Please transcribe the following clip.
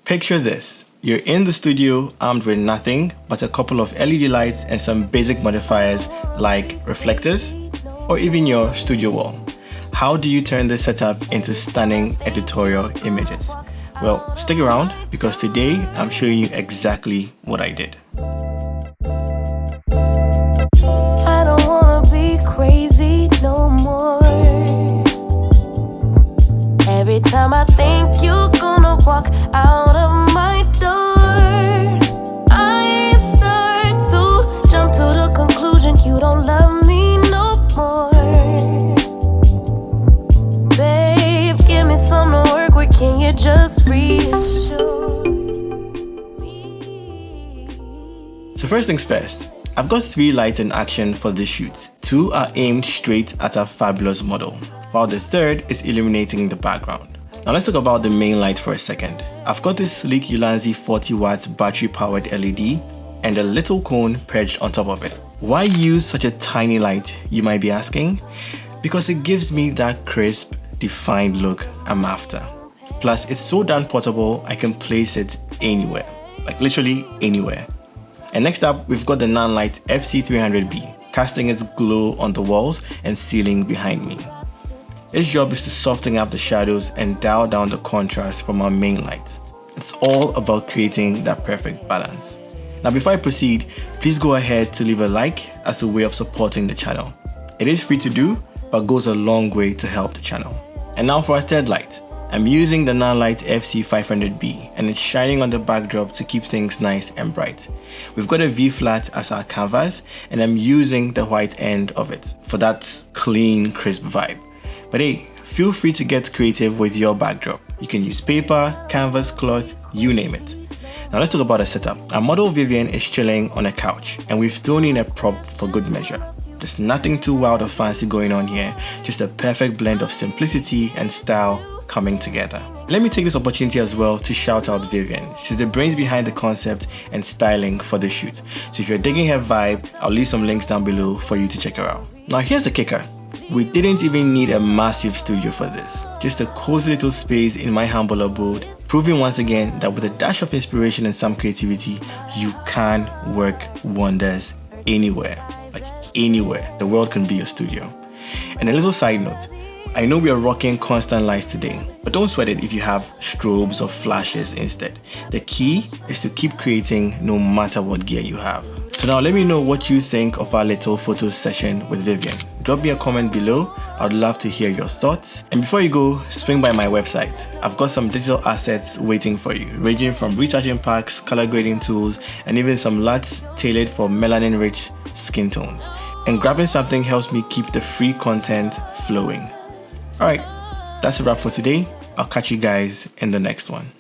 Picture this. You're in the studio armed with nothing but a couple of LED lights and some basic modifiers like reflectors or even your studio wall. How do you turn this setup into stunning editorial images? Well, stick around because today I'm showing you exactly what I did. I don't wanna be crazy no more. Every time I think you're gonna walk out of my door, I start to jump to the conclusion you don't love me no more. Babe, give me something to work with, can you just reassure me? So first things first, I've got 3 lights in action for this shoot. 2 are aimed straight at our fabulous model, while the third is illuminating the background. Now let's talk about the main light for a second. I've got this sleek Ulanzi 40 watts battery powered LED and a little cone perched on top of it. Why use such a tiny light, you might be asking? Because it gives me that crisp, defined look I'm after. Plus it's so darn portable, I can place it anywhere, like literally anywhere. And next up, we've got the Nanlite FC300B, casting its glow on the walls and ceiling behind me. Its job is to soften up the shadows and dial down the contrast from our main light. It's all about creating that perfect balance. Now before I proceed, please go ahead to leave a like as a way of supporting the channel. It is free to do, but goes a long way to help the channel. And now for our third light. I'm using the Nanlite FC500B and it's shining on the backdrop to keep things nice and bright. We've got a V-flat as our canvas and I'm using the white end of it for that clean, crisp vibe. But hey, feel free to get creative with your backdrop. You can use paper, canvas, cloth, you name it. Now let's talk about the setup. Our model Vivian is chilling on a couch and we've thrown in a prop for good measure. There's nothing too wild or fancy going on here, just a perfect blend of simplicity and style coming together. Let me take this opportunity as well to shout out Vivian. She's the brains behind the concept and styling for the shoot. So if you're digging her vibe, I'll leave some links down below for you to check her out. Now here's the kicker. We didn't even need a massive studio for this. Just a cozy little space in my humble abode, proving once again that with a dash of inspiration and some creativity, you can work wonders anywhere. Like anywhere. The world can be your studio. And a little side note, I know we are rocking constant lights today, but don't sweat it if you have strobes or flashes instead. The key is to keep creating no matter what gear you have. So now let me know what you think of our little photo session with Vivian. Drop me a comment below, I'd love to hear your thoughts. And before you go, swing by my website. I've got some digital assets waiting for you, ranging from retouching packs, color grading tools, and even some LUTs tailored for melanin rich skin tones. And grabbing something helps me keep the free content flowing. Alright, that's a wrap for today. I'll catch you guys in the next one.